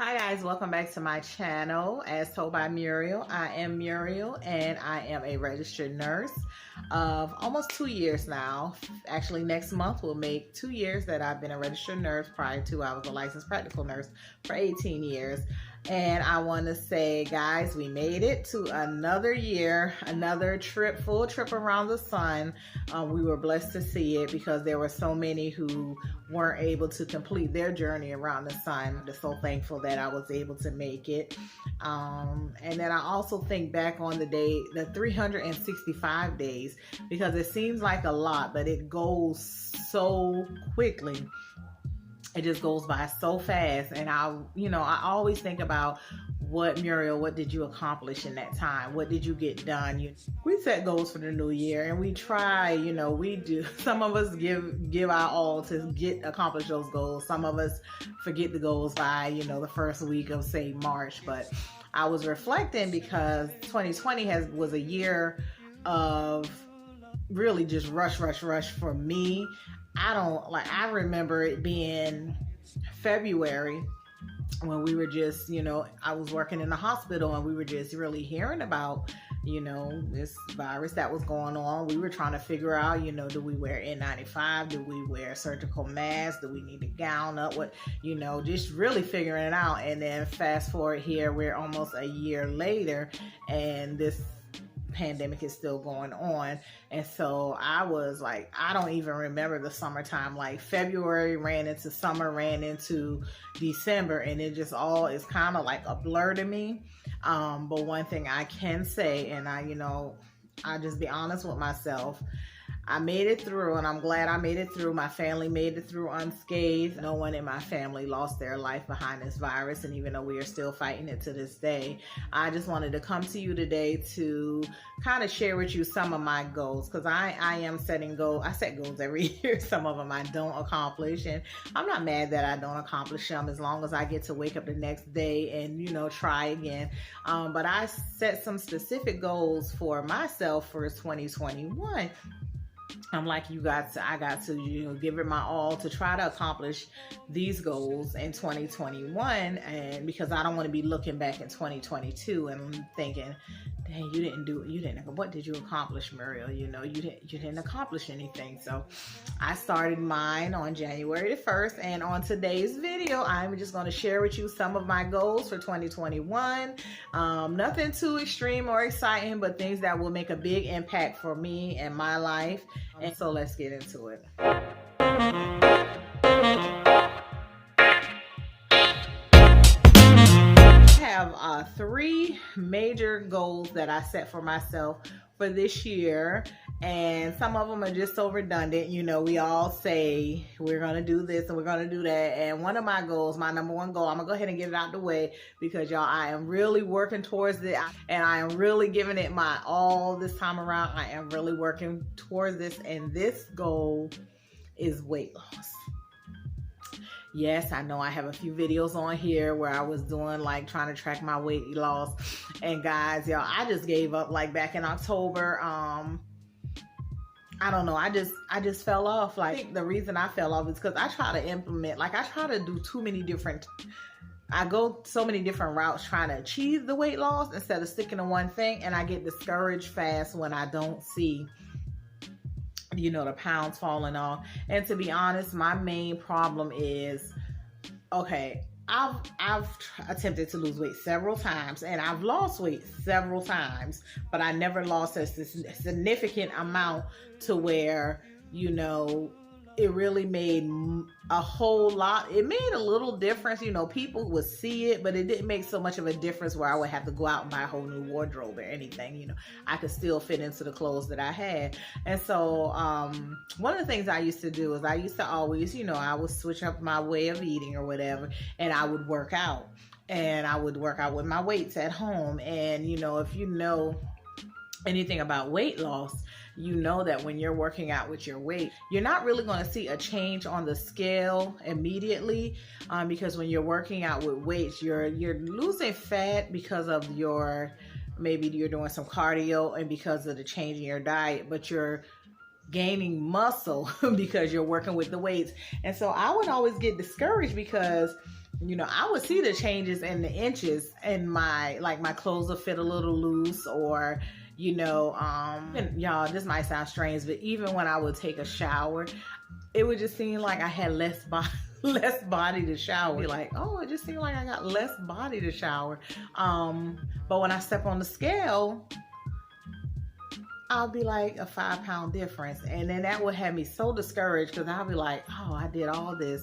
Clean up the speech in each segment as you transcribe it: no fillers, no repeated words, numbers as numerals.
Hi guys, welcome back to my channel. As told by Muriel, I am Muriel and I am a registered nurse of almost 2 years now. Actually, next month will make 2 years that I've been a registered nurse. Prior to, I was a licensed practical nurse for 18 years. And I want to say, guys, we made it to another year, another full trip around the sun. We were blessed to see it because there were so many who weren't able to complete their journey around the sun. I'm just so thankful that I was able to make it. And then I also think back on the 365 days, because it seems like a lot, but it goes so quickly. It just goes by so fast. And I always think about what did you accomplish in that time? What did you get done? We set goals for the new year and we try, we do. Some of us give our all to accomplish those goals. Some of us forget the goals by, the first week of, say, March. But I was reflecting because 2020 was a year of really just rush for me. I remember it being February when we were just, I was working in the hospital and we were just really hearing about, this virus that was going on. We were trying to figure out, do we wear N95? Do we wear surgical masks? Do we need to gown up? Just really figuring it out. And then fast forward here, we're almost a year later and this pandemic is still going on. And so I was like, I don't even remember the summertime. Like February ran into summer, ran into December, and it just all is kind of like a blur to me. But one thing I can say, and I just be honest with myself, I made it through, and I'm glad I made it through. My family made it through unscathed. No one in my family lost their life behind this virus, and even though we are still fighting it to this day, I just wanted to come to you today to kind of share with you some of my goals, because I am setting goals. I set goals every year. Some of them I don't accomplish, and I'm not mad that I don't accomplish them as long as I get to wake up the next day and, try again. But I set some specific goals for myself for 2021. I'm like, I got to, give it my all to try to accomplish these goals in 2021. And because I don't want to be looking back in 2022 and thinking, dang, what did you accomplish, Muriel? You didn't accomplish anything. So I started mine on January the 1st. And on today's video, I'm just going to share with you some of my goals for 2021. Nothing too extreme or exciting, but things that will make a big impact for me and my life. And so let's get into it. I have 3 major goals that I set for myself for this year, and some of them are just so redundant. We all say we're going to do this and we're going to do that, and one of my goals, my number one goal, I'm going to go ahead and get it out the way because, y'all, I am really working towards it, and I am really giving it my all this time around. I am really working towards this, and this goal is weight loss. Yes, I know I have a few videos on here where I was doing trying to track my weight loss. And guys, y'all, I just gave up back in October. I don't know. I just fell off. I think the reason I fell off is because I try to implement, I try to do I go so many different routes trying to achieve the weight loss instead of sticking to one thing. And I get discouraged fast when I don't see the pounds falling off. And to be honest, my main problem is, okay, I've attempted to lose weight several times and I've lost weight several times, but I never lost a significant amount to where, it really made a whole lot. It made a little difference. People would see it, but it didn't make so much of a difference where I would have to go out and buy a whole new wardrobe or anything. I could still fit into the clothes that I had. And so one of the things I used to do is I used to always, I would switch up my way of eating or whatever, and I would work out. And I would work out with my weights at home. And, if you know anything about weight loss, that when you're working out with your weight, you're not really going to see a change on the scale immediately, because when you're working out with weights, you're losing fat because of maybe you're doing some cardio and because of the change in your diet, but you're gaining muscle because you're working with the weights. And so I would always get discouraged because you know, I would see the changes in the inches in my, like my clothes will fit a little loose, or, you know, and y'all, this might sound strange, but even when I would take a shower, it would just seem like I had less body. Less body to shower. Be like, oh, it just seemed like I got less body to shower. But when I step on the scale, I'll be like a 5-pound difference. And then that would have me so discouraged, because I'll be like, oh, I did all this,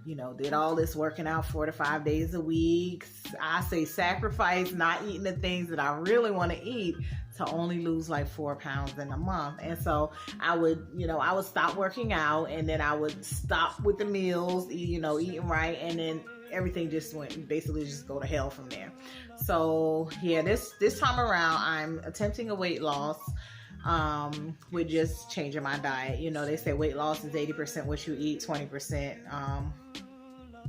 you know, did all this working out 4 to 5 days a week. I say sacrifice not eating the things that I really want to eat to only lose like 4 pounds in a month. And so I would, you know, I would stop working out, and then I would stop with the meals, you know, eating right. And then everything just went, basically just go to hell from there. So yeah, this time around, I'm attempting a weight loss. With just changing my diet. You know, they say weight loss is 80% what you eat, 20%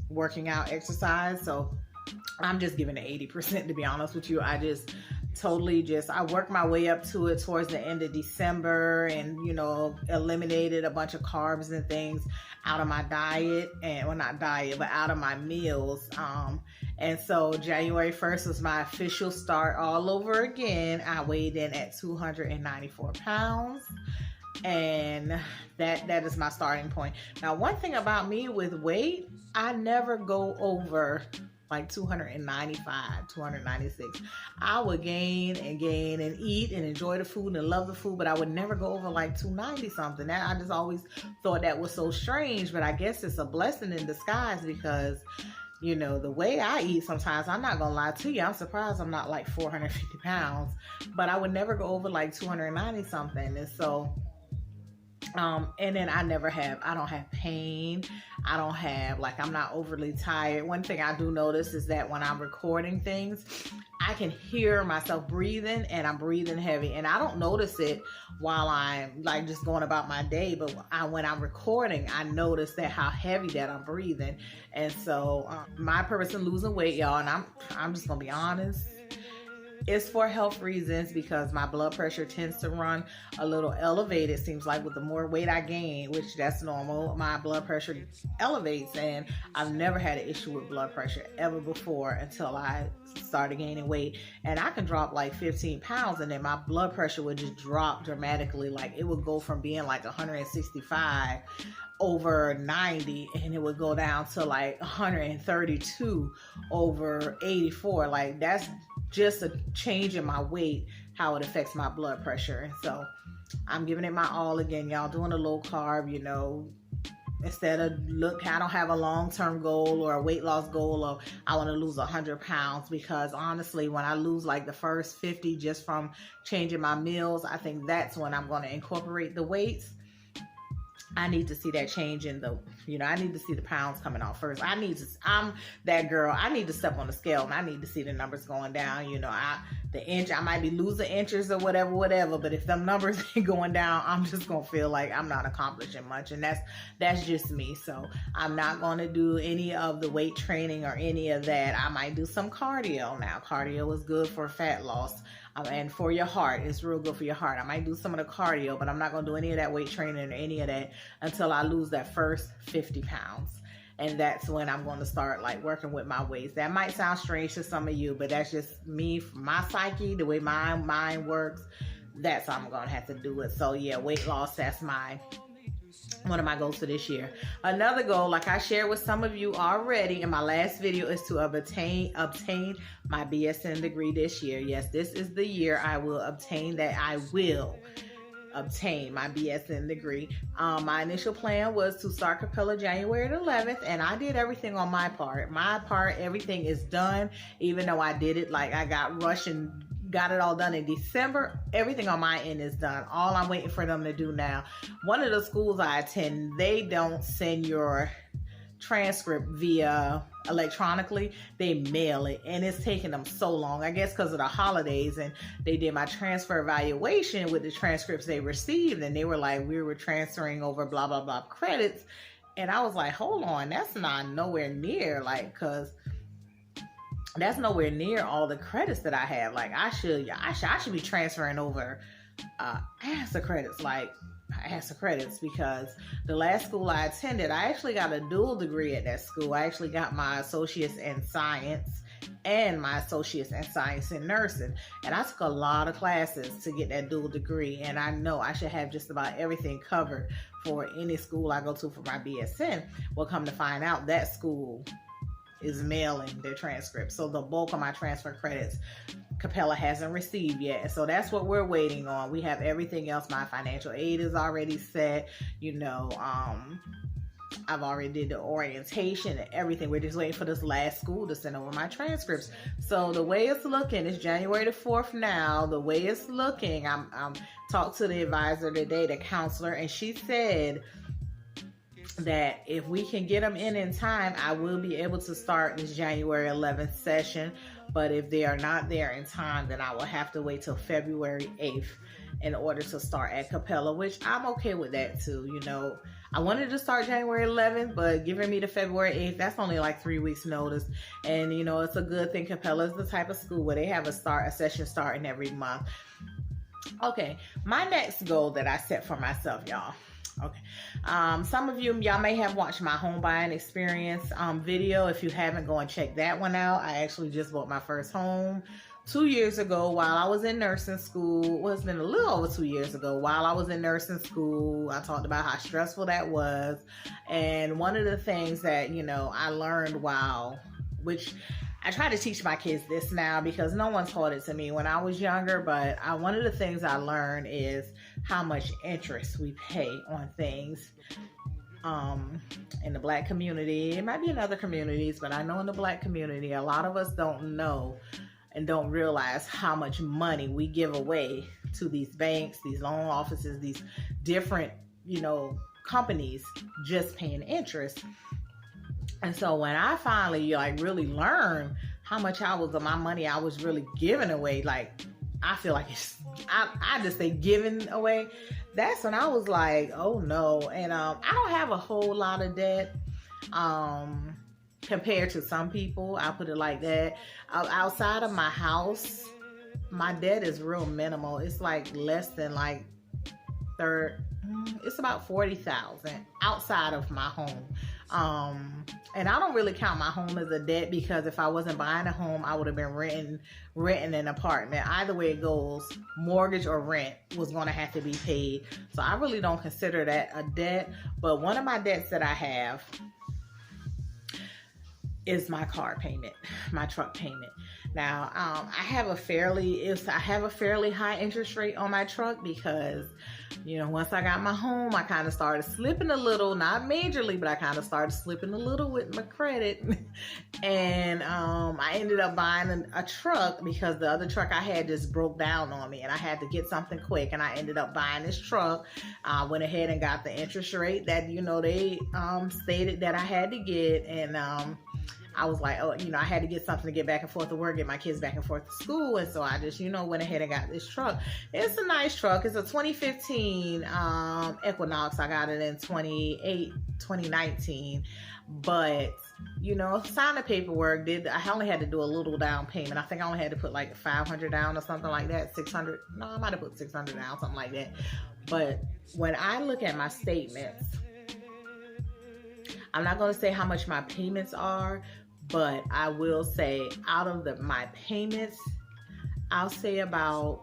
working out, exercise. So I'm just giving it 80%, to be honest with you. I just totally I worked my way up to it towards the end of December, and, you know, eliminated a bunch of carbs and things out of my diet, and well, not diet, but out of my meals. And so January 1st was my official start all over again. I weighed in at 294 pounds. And that is my starting point. Now, one thing about me with weight, I never go over like 295, 296. I would gain and eat and enjoy the food and love the food, but I would never go over like 290 something. That I just always thought that was so strange, but I guess it's a blessing in disguise, because, you know, the way I eat sometimes, I'm not gonna lie to you, I'm surprised I'm not like 450 pounds, but I would never go over like 290 something. And so and then I don't have pain. I don't have, like, I'm not overly tired. One thing I do notice is that when I'm recording things, I can hear myself breathing, and I'm breathing heavy, and I don't notice it while I'm like just going about my day, but when I'm recording, I notice that how heavy that I'm breathing. And so my purpose in losing weight, y'all, and I'm just gonna be honest, it's for health reasons, because my blood pressure tends to run a little elevated. Seems like with the more weight I gain, which that's normal, my blood pressure elevates. And I've never had an issue with blood pressure ever before until I started gaining weight. And I can drop like 15 pounds, and then my blood pressure would just drop dramatically. Like, it would go from being like 165 over 90, and it would go down to like 132 over 84. Like, that's just a change in my weight, how it affects my blood pressure. And so I'm giving it my all again, y'all, doing a low carb, you know, instead of I don't have a long-term goal or a weight loss goal of I want to lose 100 pounds, because honestly, when I lose like the first 50 just from changing my meals, I think that's when I'm going to incorporate the weights. I need to see that change in the, you know, I need to see the pounds coming off first. I'm that girl. I need to step on the scale, and I need to see the numbers going down. You know, I might be losing inches or whatever, but if them numbers ain't going down, I'm just going to feel like I'm not accomplishing much. And that's just me. So I'm not going to do any of the weight training or any of that. I might do some cardio. Now, cardio is good for fat loss. And for your heart, it's real good for your heart. I might do some of the cardio, but I'm not going to do any of that weight training or any of that until I lose that first 50 pounds. And that's when I'm going to start like working with my weights. That might sound strange to some of you, but that's just me, my psyche, the way my mind works. That's how I'm going to have to do it. So yeah, weight loss, that's one of my goals for this year. Another goal, like I shared with some of you already in my last video, is to obtain my BSN degree this year. Yes, this is the year I will obtain that. I will obtain my BSN degree. My initial plan was to start Capella January 11th, and I did everything on my part. Everything is done, even though I did it like I got rushed and got it all done in December. Everything on my end is done. All I'm waiting for them to do now. One of the schools I attend, they don't send your transcript via electronically. They mail it, and it's taking them so long. I guess because of the holidays, and they did my transfer evaluation with the transcripts they received, and they were like, we were transferring over blah, blah, blah credits. And I was like, hold on, that's not nowhere near, like, because that's nowhere near all the credits that I have. Like, I should be transferring over answer credits like extra credits, because the last school I attended, I actually got a dual degree at that school. I actually got my associates in science and my associates in science and nursing, and I took a lot of classes to get that dual degree, and I know I should have just about everything covered for any school I go to for my BSN. Well, come to find out, that school is mailing their transcripts, so the bulk of my transfer credits Capella hasn't received yet. So that's what we're waiting on. We have everything else. My financial aid is already set. I've already did the orientation and everything. We're just waiting for this last school to send over my transcripts. So the way it's looking, it's January the 4th now. The way it's looking, I'm talked to the advisor today, the counselor, and she said that if we can get them in time, I will be able to start this January 11th session. But if they are not there in time, then I will have to wait till February 8th in order to start at Capella, which I'm okay with that too. I wanted to start January 11th, but giving me the February 8th, that's only like 3 weeks notice. And it's a good thing. Capella is the type of school where they have a session starting every month. Okay, my next goal that I set for myself, y'all. Okay. Some of y'all may have watched my home buying experience video. If you haven't, go and check that one out. I actually just bought my first home 2 years ago while I was in nursing school. Well, it's been a little over 2 years ago. While I was in nursing school, I talked about how stressful that was. And one of the things that, I learned which I try to teach my kids this now because no one taught it to me when I was younger, but one of the things I learned is how much interest we pay on things in the Black community. It might be in other communities, but I know in the Black community, a lot of us don't know and don't realize how much money we give away to these banks, these loan offices, these different, companies just paying interest. And so when I finally really learned how much of my money I was really giving away, I feel like I just say giving away. That's when I was like, oh no. And I don't have a whole lot of debt compared to some people. I'll put it like that. Outside of my house, my debt is real minimal. It's less than it's about $40,000 outside of my home. And I don't really count my home as a debt because if I wasn't buying a home, I would have been renting an apartment. Either way it goes, mortgage or rent was going to have to be paid. So I really don't consider that a debt. But one of my debts that I have is my car payment, my truck payment. Now, I have a fairly high interest rate on my truck because, once I got my home, I kind of started slipping a little, not majorly, but I kind of started slipping a little with my credit. And I ended up buying a truck because the other truck I had just broke down on me and I had to get something quick. And I ended up buying this truck. I went ahead and got the interest rate that, they stated that I had to get. And I was like, I had to get something to get back and forth to work, get my kids back and forth to school. And so I just, went ahead and got this truck. It's a nice truck. It's a 2015 Equinox. I got it in 2019. But, signed the paperwork. I only had to do a little down payment. I think I only had to put $500 down or something like that. 600. No, I might have put 600 down, something like that. But when I look at my statements, I'm not going to say how much my payments are, but I will say out of my payments, I'll say about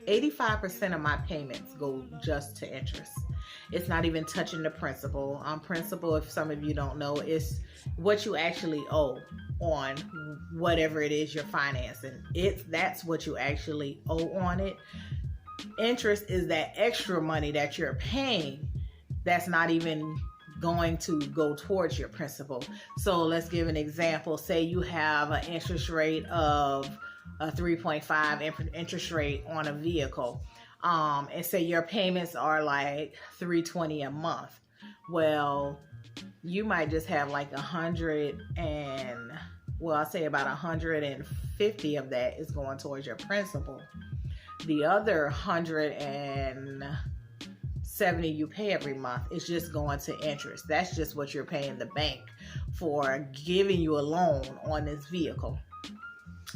85% of my payments go just to interest. It's not even touching the principal. Principal, if some of you don't know, is what you actually owe on whatever it is you're financing. That's what you actually owe on it. Interest is that extra money that you're paying that's not even going to go towards your principal. So let's give an example. Say you have an interest rate of a 3.5 interest rate on a vehicle. And say your payments are $320 a month. Well, you might just have I'll say about 150 of that is going towards your principal. The other 170 you pay every month is just going to interest. That's just what you're paying the bank for giving you a loan on this vehicle.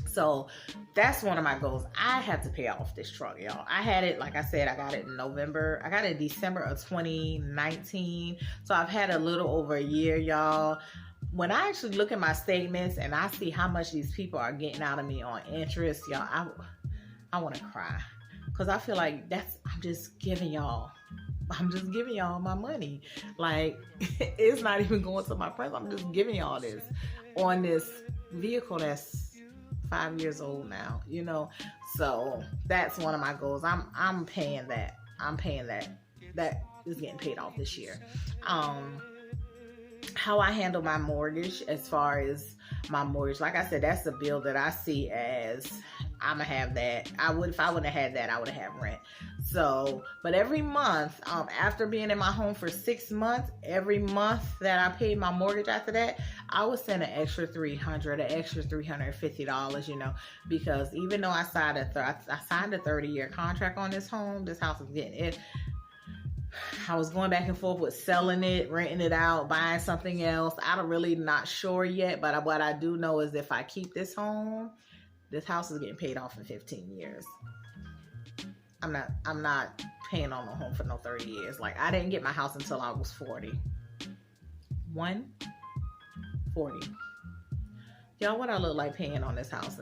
So that's one of my goals. I have to pay off this truck, y'all. I had it, like I said, I got it in November. I got it in December of 2019. So I've had a little over a year, y'all. When I actually look at my statements and I see how much these people are getting out of me on interest, y'all, I want to cry. Because I feel like I'm just giving y'all my money. Like, it's not even going to my friends. I'm just giving y'all this on this vehicle that's 5 years old now, you know. So that's one of my goals. I'm paying that. That is getting paid off this year. How I handle my mortgage, as far as my mortgage, like I said, that's a bill that I see as I'm gonna have that. If I wouldn't have had that, I would have had rent. So, but every month, after being in my home for 6 months, every month that I paid my mortgage after that, I would send an extra $300, an extra $350, you know, because even though I signed a 30-year contract on this home, this house is getting it. I was going back and forth with selling it, renting it out, buying something else. I'm really not sure yet, but what I do know is if I keep this home, this house is getting paid off in 15 years. I'm not paying on the home for no 30 years. Like, I didn't get my house until I was 40. 40. Y'all, what I look like paying on this house?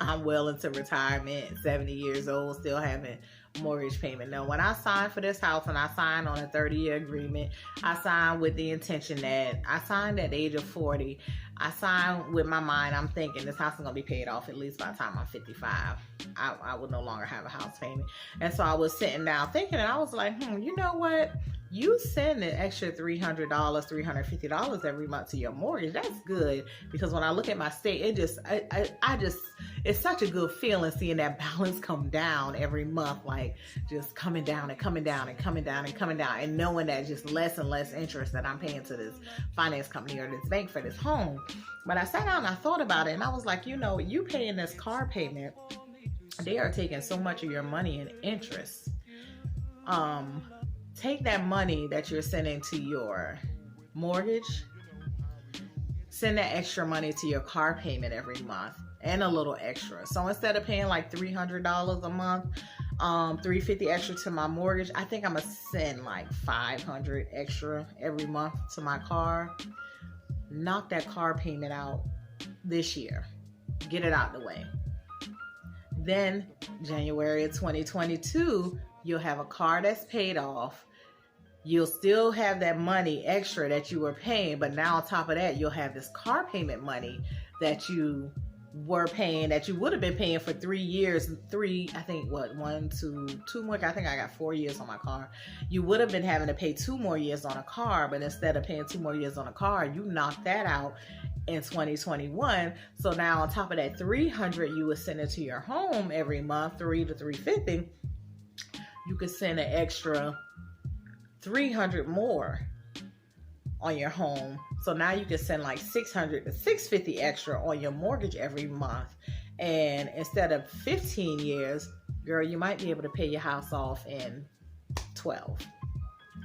I'm well into retirement, 70 years old, still having mortgage payment. Now, when I signed for this house and I signed on a 30-year agreement, I signed with the intention that I signed at the age of 40. I signed with my mind, I'm thinking this house is going to be paid off at least by the time I'm 55. I will no longer have a house payment. And so I was sitting down thinking, and I was like, you know what? You send an extra $300, $350 every month to your mortgage. That's good, because when I look at my state, it's such a good feeling seeing that balance come down every month, like just coming down and coming down and coming down and coming down, and knowing that just less and less interest that I'm paying to this finance company or this bank for this home. But I sat down and I thought about it, and I was like, you know, you paying this car payment, they are taking so much of your money in interest. Take that money that you're sending to your mortgage, send that extra money to your car payment every month, and a little extra. So instead of paying like $300 a month, $350 extra to my mortgage, I think I'm gonna send like $500 extra every month to my car. Knock that car payment out this year. Get it out the way. Then January of 2022, you'll have a car that's paid off. You'll still have that money extra that you were paying, but now on top of that, you'll have this car payment money that you were paying, that you would have been paying for 3 years. I think two more. I think I got 4 years on my car. You would have been having to pay 2 more years on a car, but instead of paying 2 more years on a car, you knocked that out in 2021. So now on top of that $300 you would send it to your home every month, $300 to $350, you could send an extra $300 more on your home. So now you can send like $600 to $650 extra on your mortgage every month. And instead of 15 years, girl, you might be able to pay your house off in 12.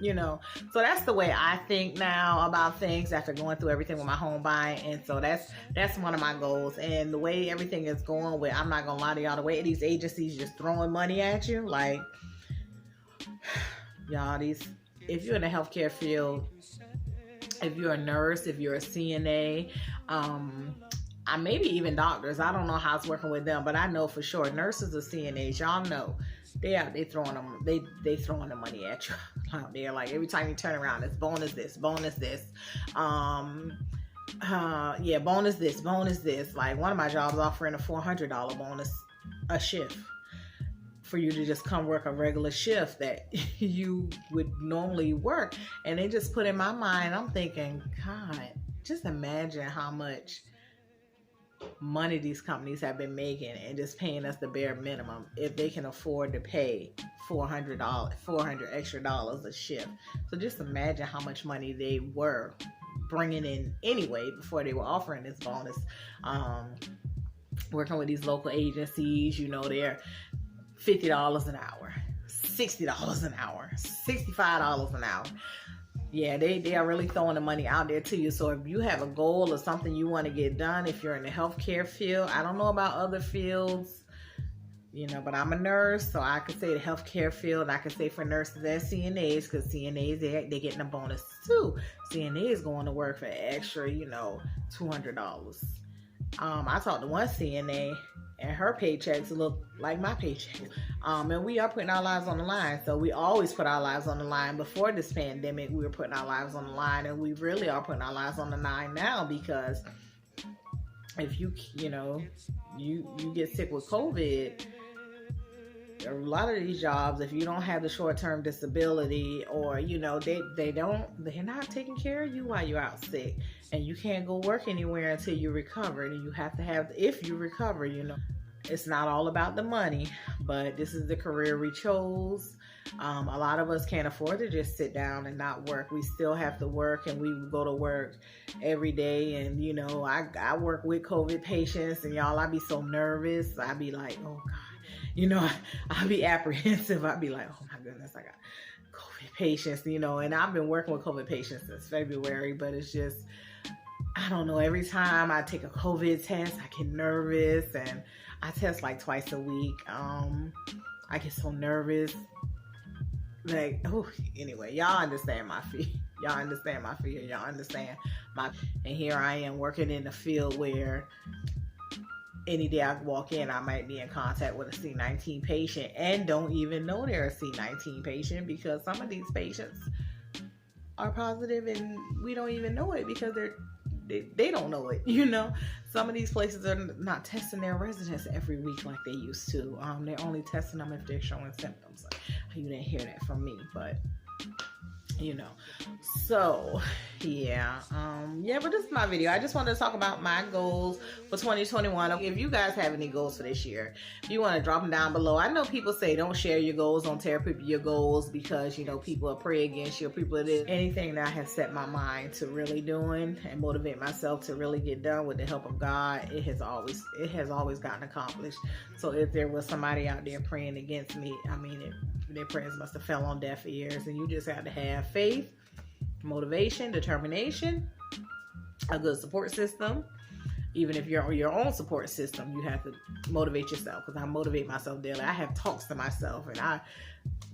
You know, so that's the way I think now about things after going through everything with my home buying. And so that's one of my goals. And the way everything is going with, I'm not gonna lie to y'all, the way these agencies just throwing money at you, like, y'all, if you're in the healthcare field, if you're a nurse, if you're a CNA, maybe even doctors, I don't know how it's working with them, but I know for sure nurses or CNAs, y'all know, they throwing the money at you out there. Like, every time you turn around, it's bonus this, bonus this. Bonus this. Like, one of my jobs offering a $400 bonus a shift for you to just come work a regular shift that you would normally work. And they just put in my mind, I'm thinking, God, just imagine how much money these companies have been making and just paying us the bare minimum if they can afford to pay $400 extra dollars a shift. So just imagine how much money they were bringing in anyway before they were offering this bonus. Working with these local agencies, you know, they're $50 an hour, $60 an hour, $65 an hour. yeah, they are really throwing the money out there to you. So if you have a goal or something you want to get done, if you're in the healthcare field, I don't know about other fields, you know, but I'm a nurse, so I could say the healthcare field. I could say for nurses and CNAs, because CNAs, they're getting a bonus too. CNAs going to work for extra, you know, $200. I talked to one CNA, and her paychecks look like my paycheck. And we are putting our lives on the line. So we always put our lives on the line. Before this pandemic, we were putting our lives on the line, and we really are putting our lives on the line now, because if you know, you get sick with COVID, a lot of these jobs, if you don't have the short-term disability, or you know, they're not taking care of you while you're out sick, and you can't go work anywhere until you recover. And you have to have, if you recover, you know, it's not all about the money, but this is the career we chose. A lot of us can't afford to just sit down and not work. We still have to work, and we go to work every day. And you know, I work with COVID patients, and y'all, I be so nervous. I be like, oh God. You know, I'll be apprehensive. I'll be like, oh my goodness, I got COVID patients, you know, and I've been working with COVID patients since February, but it's just, I don't know, every time I take a COVID test, I get nervous, and I test like twice a week. I get so nervous. Like, oh, anyway, y'all understand my fear. Y'all understand my fear. Y'all understand and here I am working in a field where any day I walk in, I might be in contact with a C19 patient and don't even know they're a C19 patient, because some of these patients are positive and we don't even know it because they don't know it. You know, some of these places are not testing their residents every week like they used to. They're only testing them if they're showing symptoms. You didn't hear that from me, but you know. So yeah, but this is my video. I just wanted to talk about my goals for 2021. If you guys have any goals for this year, if you want to drop them down below. I know people say don't share your goals, don't tell people your goals, because you know, people will pray against you, people it is. Anything that I have set my mind to really doing and motivate myself to really get done with the help of God, it has always gotten accomplished. So if there was somebody out there praying against me, I mean, their prayers must have fell on deaf ears. And you just have to have faith, motivation, determination, a good support system. Even if you're your own support system, you have to motivate yourself, because I motivate myself daily. I have talks to myself, and I,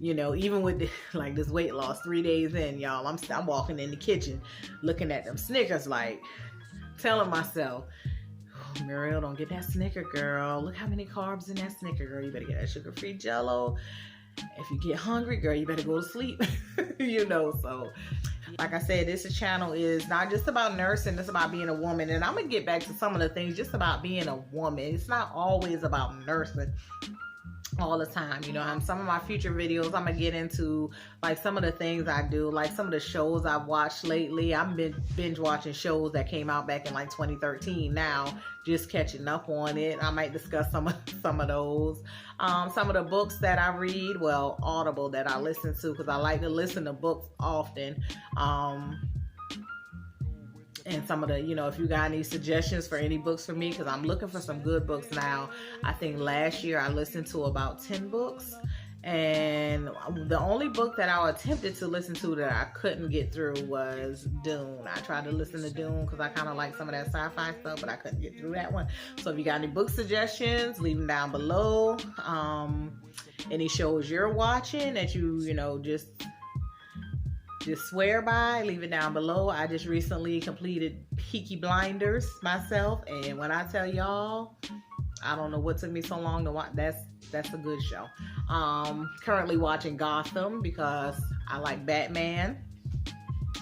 you know, even with like this weight loss 3 days in, y'all, I'm walking in the kitchen looking at them Snickers, like telling myself, oh, Muriel, don't get that Snicker, girl. Look how many carbs in that Snicker, girl. You better get that sugar-free Jell-O. If you get hungry, girl, you better go to sleep. You know, so like I said, this channel is not just about nursing, it's about being a woman. And I'm gonna get back to some of the things just about being a woman. It's not always about nursing all the time. You know, some of my future videos, I'm gonna get into like some of the things I do, like some of the shows I've watched lately. I've been binge watching shows that came out back in like 2013 now, just catching up on it. I might discuss some of those. Some of the books that I read, well, Audible that I listen to, because I like to listen to books often. And some of the, you know, if you got any suggestions for any books for me, because I'm looking for some good books now. I think last year I listened to about 10 books. And the only book that I attempted to listen to that I couldn't get through was Dune. I tried to listen to Dune because I kind of like some of that sci-fi stuff, but I couldn't get through that one. So if you got any book suggestions, leave them down below. Any shows you're watching that you know, just swear by, leave it down below. I just recently completed Peaky Blinders myself, and when I tell y'all, I don't know what took me so long to watch. That's a good show. Currently watching Gotham because I like Batman.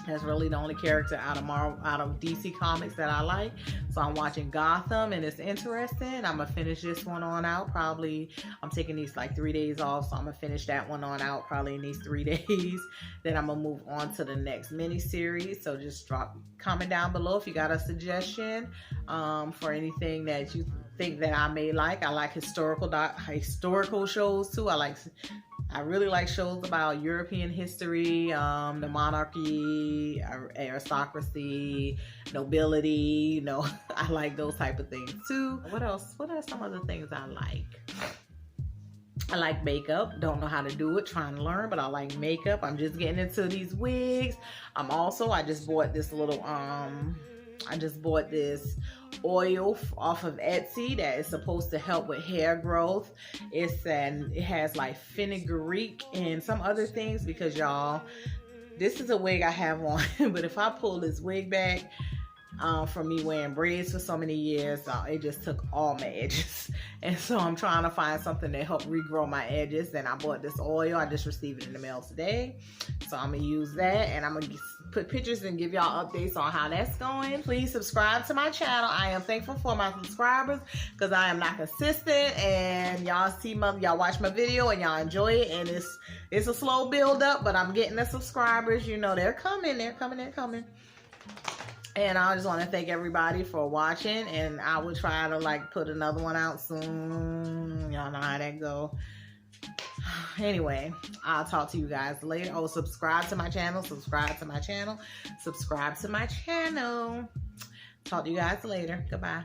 That's really the only character out of DC Comics that I like. So I'm watching Gotham, and it's interesting. I'm gonna finish this one on out. Probably, I'm taking these like 3 days off, so I'm gonna finish that one on out probably in these 3 days. Then I'm gonna move on to the next mini series. So just comment down below if you got a suggestion for anything that you think that I may like. I like historical shows too. I really like shows about European history, the monarchy, aristocracy, nobility, you know. I like those type of things too. What else? What are some other things I like? I like makeup. Don't know how to do it. Trying to learn, but I like makeup. I'm just getting into these wigs. I just bought this little oil off of Etsy that is supposed to help with hair growth. It has like fenugreek and some other things, because y'all, this is a wig I have on, but if I pull this wig back, from me wearing braids for so many years, it just took all my edges. And so I'm trying to find something to help regrow my edges. And I bought this oil. I just received it in the mail today. So I'm going to use that, and I'm going to put pictures and give y'all updates on how that's going. Please subscribe to my channel. I am thankful for my subscribers, because I am not consistent, and y'all watch my video and y'all enjoy it, and it's a slow build up, but I'm getting the subscribers. You know, they're coming. And I just want to thank everybody for watching, and I will try to like put another one out soon. Y'all know how that go. Anyway, I'll talk to you guys later. Oh, subscribe to my channel. Talk to you guys later. Goodbye.